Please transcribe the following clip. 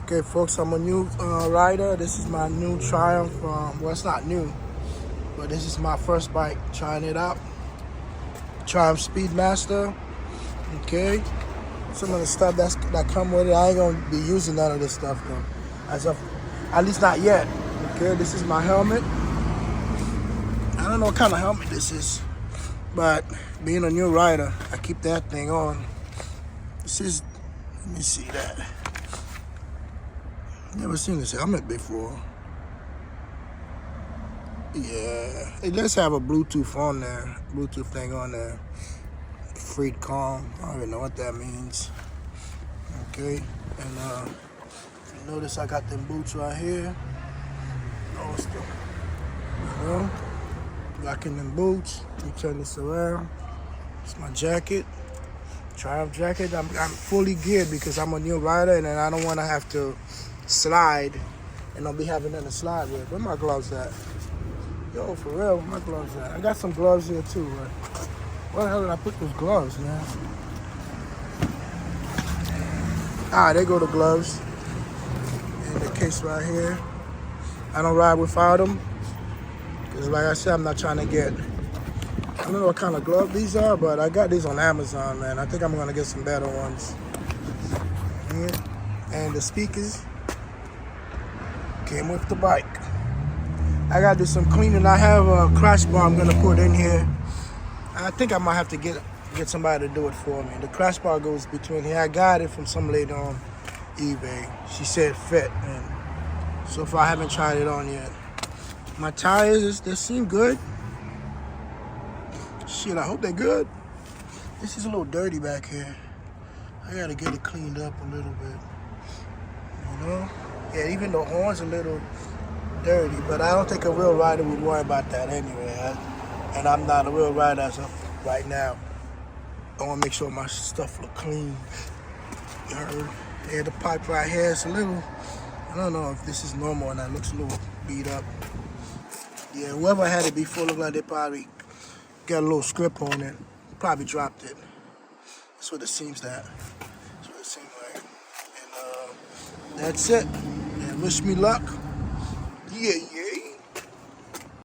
Okay, folks, I'm a new rider. This is my new Triumph. Well, it's not new, but this is my first bike. Trying it out. Triumph Speedmaster. Okay, some of the stuff that come with it. I ain't gonna be using none of this stuff though, at least not yet. Okay, this is my helmet. I don't know what kind of helmet this is, but being a new rider, I keep that thing on. This is. Let me see that. Never seen this helmet before. Yeah, it does have a Bluetooth on there, Bluetooth thing on there. Freed calm. I don't even know what that means. Okay, and you notice I got them boots right here. Notice them, you know, rocking them boots. Let me turn this around. It's my jacket, Triumph jacket. I'm fully geared because I'm a new rider and I don't want to have to slide and I'll be having nothing to slide with. Where my gloves at? Yo, for real, where my gloves at? I got some gloves here too, right? Where the hell did I put those gloves, man? Ah, there go the gloves. In the case right here. I don't ride without them. Because like I said, I'm not trying to get, I don't know what kind of glove these are, but I got these on Amazon, man. I think I'm going to get some better ones. Yeah. And the speakers came with the bike. I gotta do some cleaning. I have a crash bar I'm gonna put in here. I think I might have to get somebody to do it for me. The crash bar goes between here. I got it from some lady on eBay. She said fit, and so far I haven't tried it on yet. My tires, they seem good. Shit, I hope they're good. This is a little dirty back here. I gotta get it cleaned up a little bit. You know? Yeah, even the horn's a little dirty, but I don't think a real rider would worry about that anyway. And I'm not a real rider as of right now. I want to make sure my stuff look clean. You heard? Yeah, the pipe right here is a little, I don't know if this is normal and that looks a little beat up. Yeah, whoever had it before looked like they probably got a little script on it. Probably dropped it. That's what it seems that. That's what it seems like. And that's it. And wish me luck. Yeah, yeah.